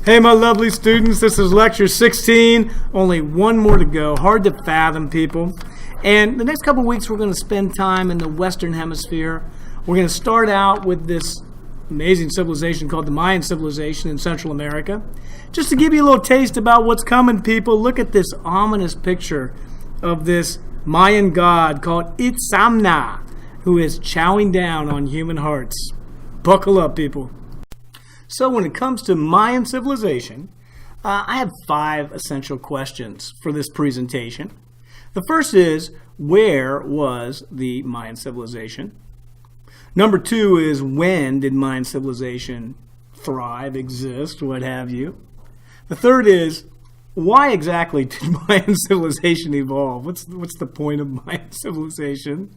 Hey my lovely students, this is lecture 16, only one more to go, hard to fathom people. And the next couple weeks we're going to spend time in the Western Hemisphere. We're going to start out with this amazing civilization called the Mayan civilization in Central America. Just to give you a little taste about what's coming, people, look at this ominous picture of this Mayan god called Itzamna, who is chowing down on human hearts. Buckle up, people. So when it comes to Mayan civilization, I have 5 essential questions for this presentation. The first is, where was the Mayan civilization? Number 2 is, when did Mayan civilization thrive, exist, what have you? The third is, why exactly did Mayan civilization evolve? What's the point of Mayan civilization?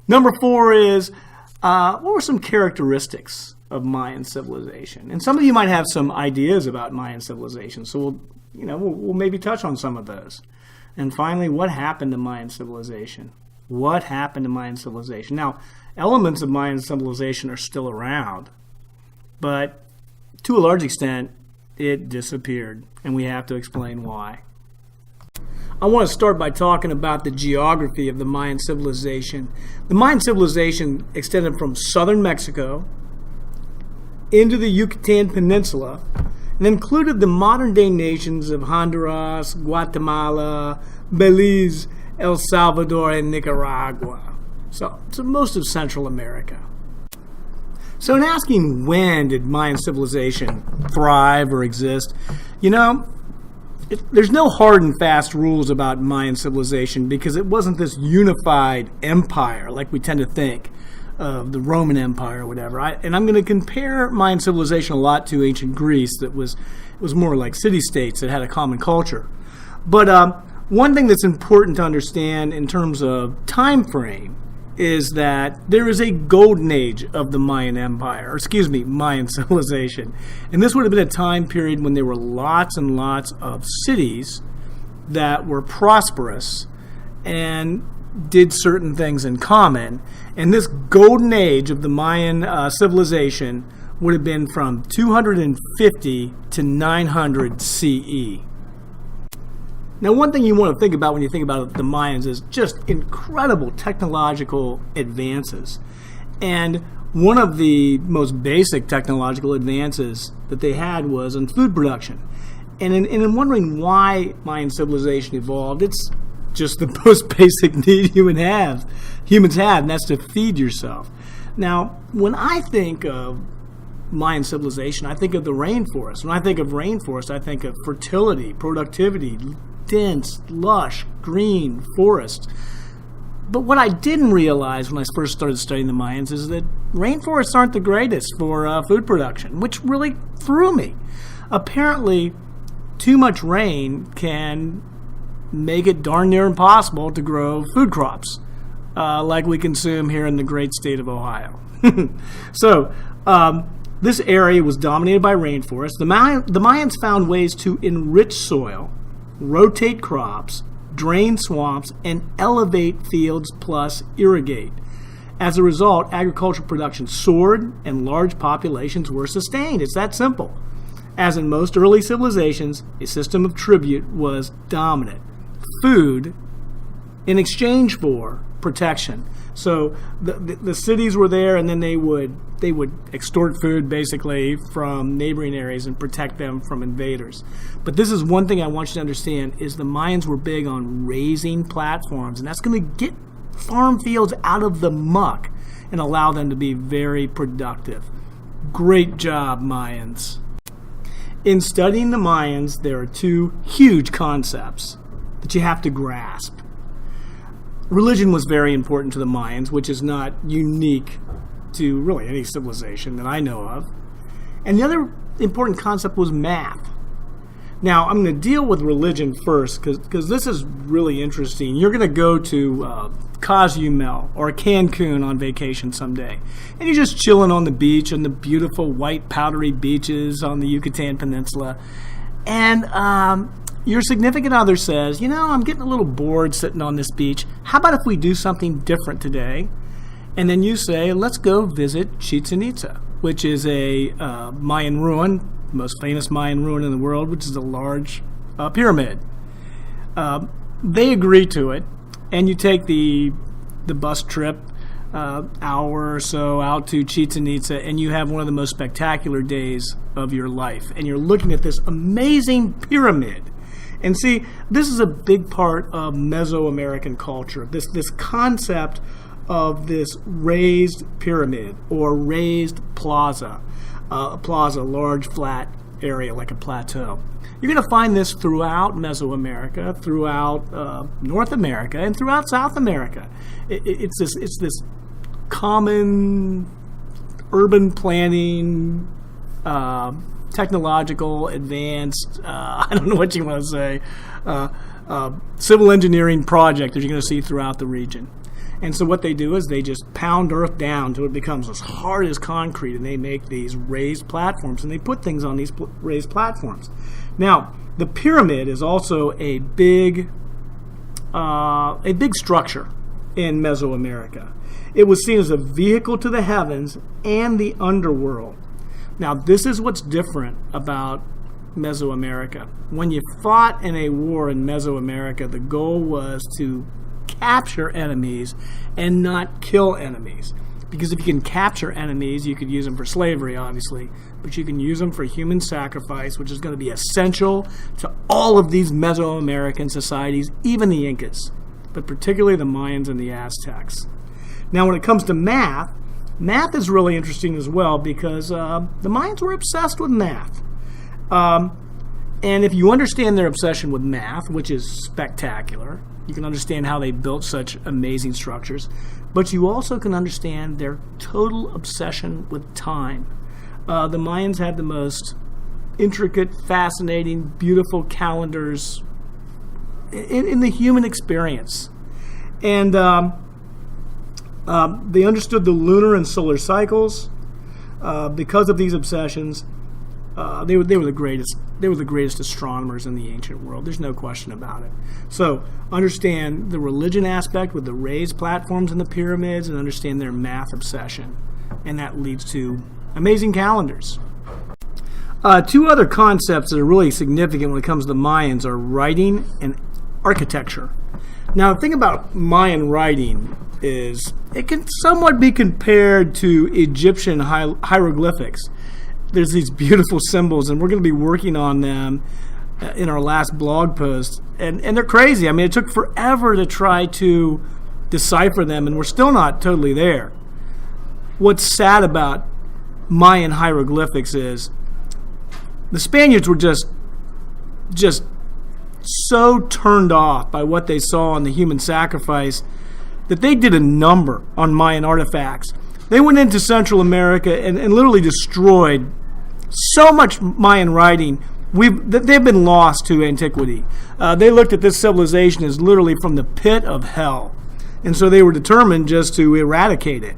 Number 4 is, what were some characteristics of Mayan civilization? And some of you might have some ideas about Mayan civilization, so we'll maybe touch on some of those. And finally, what happened to Mayan civilization? What happened to Mayan civilization? Now, elements of Mayan civilization are still around, but to a large extent, it disappeared, and we have to explain why. I want to start by talking about the geography of the Mayan civilization. The Mayan civilization extended from southern Mexico into the Yucatan Peninsula and included the modern-day nations of Honduras, Guatemala, Belize, El Salvador, and Nicaragua. So most of Central America. So in asking when did Mayan civilization thrive or exist, there's no hard and fast rules about Mayan civilization because it wasn't this unified empire like we tend to think of the Roman Empire or whatever. And I'm going to compare Mayan civilization a lot to ancient Greece that was more like city-states that had a common culture. But one thing that's important to understand in terms of time frame is that there is a golden age of the Mayan Mayan civilization. And this would have been a time period when there were lots and lots of cities that were prosperous and did certain things in common. And this golden age of the Mayan civilization would have been from 250 to 900 CE. Now, one thing you want to think about when you think about the Mayans is just incredible technological advances. And one of the most basic technological advances that they had was in food production. And in wondering why Mayan civilization evolved, it's just the most basic need humans have, and that's to feed yourself. Now, when I think of Mayan civilization, I think of the rainforest. When I think of rainforest, I think of fertility, productivity, dense, lush, green forest. But what I didn't realize when I first started studying the Mayans is that rainforests aren't the greatest for food production, which really threw me. Apparently, too much rain can make it darn near impossible to grow food crops like we consume here in the great state of Ohio. So, this area was dominated by rainforest. The Mayans found ways to enrich soil, rotate crops, drain swamps, and elevate fields plus irrigate. As a result, agricultural production soared and large populations were sustained. It's that simple. As in most early civilizations, a system of tribute was dominant. Food in exchange for protection. So the cities were there, and then they would extort food basically from neighboring areas and protect them from invaders. But this is one thing I want you to understand is the Mayans were big on raising platforms, and that's going to get farm fields out of the muck and allow them to be very productive. Great job, Mayans. In studying the Mayans, there are 2 huge concepts that you have to grasp. Religion was very important to the Mayans, which is not unique to really any civilization that I know of. And the other important concept was math. Now, I'm going to deal with religion first because this is really interesting. You're going to go to Cozumel or Cancun on vacation someday, and you're just chilling on the beach on the beautiful white powdery beaches on the Yucatan Peninsula, and your significant other says, I'm getting a little bored sitting on this beach. How about if we do something different today? And then you say, let's go visit Chichen Itza, which is a Mayan ruin the most famous Mayan ruin in the world, which is a large pyramid. They agree to it, and you take the bus trip, hour or so out to Chichen Itza, and you have one of the most spectacular days of your life. And you're looking at this amazing pyramid. And see, this is a big part of Mesoamerican culture, this concept of this raised pyramid or raised plaza. A plaza, a large flat area like a plateau. You're going to find this throughout Mesoamerica, throughout North America, and throughout South America. It's this common urban planning, technological, advanced, I don't know what you want to say, civil engineering project that you're going to see throughout the region. And so what they do is they just pound earth down until it becomes as hard as concrete, and they make these raised platforms, and they put things on these raised platforms. Now, the pyramid is also a big structure in Mesoamerica. It was seen as a vehicle to the heavens and the underworld. Now, this is what's different about Mesoamerica. When you fought in a war in Mesoamerica, the goal was to capture enemies and not kill enemies. Because if you can capture enemies, you could use them for slavery, obviously, but you can use them for human sacrifice, which is going to be essential to all of these Mesoamerican societies, even the Incas, but particularly the Mayans and the Aztecs. Now, when it comes to math is really interesting as well, because the Mayans were obsessed with math. And if you understand their obsession with math, which is spectacular, you can understand how they built such amazing structures, but you also can understand their total obsession with time. The Mayans had the most intricate, fascinating, beautiful calendars in the human experience. And they understood the lunar and solar cycles. Because of these obsessions, they were the greatest. They were the greatest astronomers in the ancient world. There's no question about it. So understand the religion aspect with the raised platforms and the pyramids, and understand their math obsession, and that leads to amazing calendars. Two other concepts that are really significant when it comes to the Mayans are writing and architecture. Now, the thing about Mayan writing is it can somewhat be compared to Egyptian hieroglyphics. There's these beautiful symbols, and we're going to be working on them in our last blog post. And they're crazy. I mean, it took forever to try to decipher them, and we're still not totally there. What's sad about Mayan hieroglyphics is the Spaniards were just so turned off by what they saw in the human sacrifice that they did a number on Mayan artifacts. They went into Central America and literally destroyed so much Mayan writing. They've been lost to antiquity. They looked at this civilization as literally from the pit of hell. And so they were determined just to eradicate it.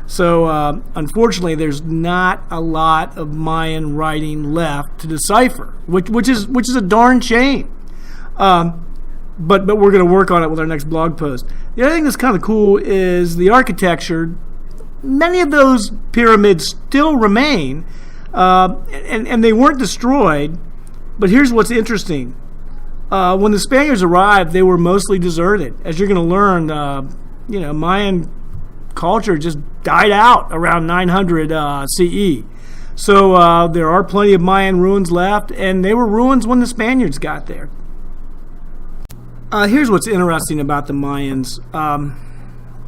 So unfortunately, there's not a lot of Mayan writing left to decipher, which is a darn shame. But we're going to work on it with our next blog post. The other thing that's kind of cool is the architecture. Many of those pyramids still remain, and they weren't destroyed. But here's what's interesting. When the Spaniards arrived, they were mostly deserted. As you're going to learn, Mayan culture just died out around 900 CE. So there are plenty of Mayan ruins left, and they were ruins when the Spaniards got there. Here's what's interesting about the Mayans.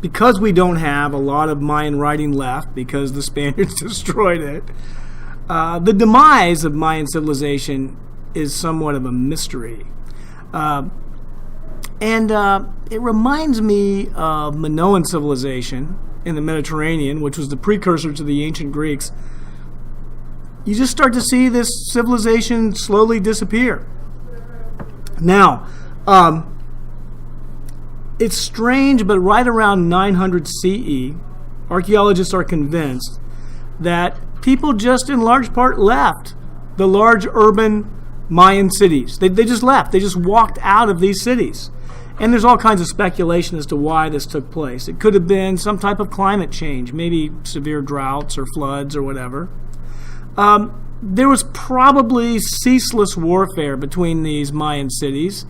Because we don't have a lot of Mayan writing left because the Spaniards destroyed it, the demise of Mayan civilization is somewhat of a mystery. And it reminds me of Minoan civilization in the Mediterranean, which was the precursor to the ancient Greeks. You just start to see this civilization slowly disappear. Now, it's strange, but right around 900 CE, archaeologists are convinced that people just in large part left the large urban Mayan cities. They just left. They just walked out of these cities. And there's all kinds of speculation as to why this took place. It could have been some type of climate change, maybe severe droughts or floods or whatever. there was probably ceaseless warfare between these Mayan cities.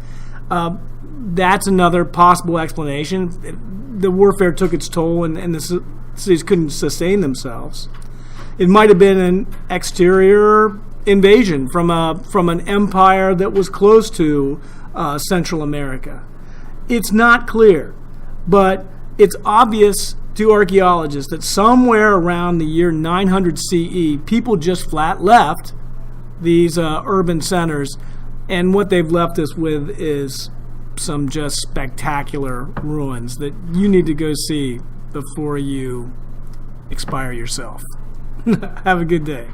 That's another possible explanation. The warfare took its toll, and the cities couldn't sustain themselves. It might have been an exterior invasion from an empire that was close to Central America. It's not clear, but it's obvious to archaeologists that somewhere around the year 900 CE, people just flat left these urban centers, and what they've left us with is some just spectacular ruins that you need to go see before you expire yourself. Have a good day.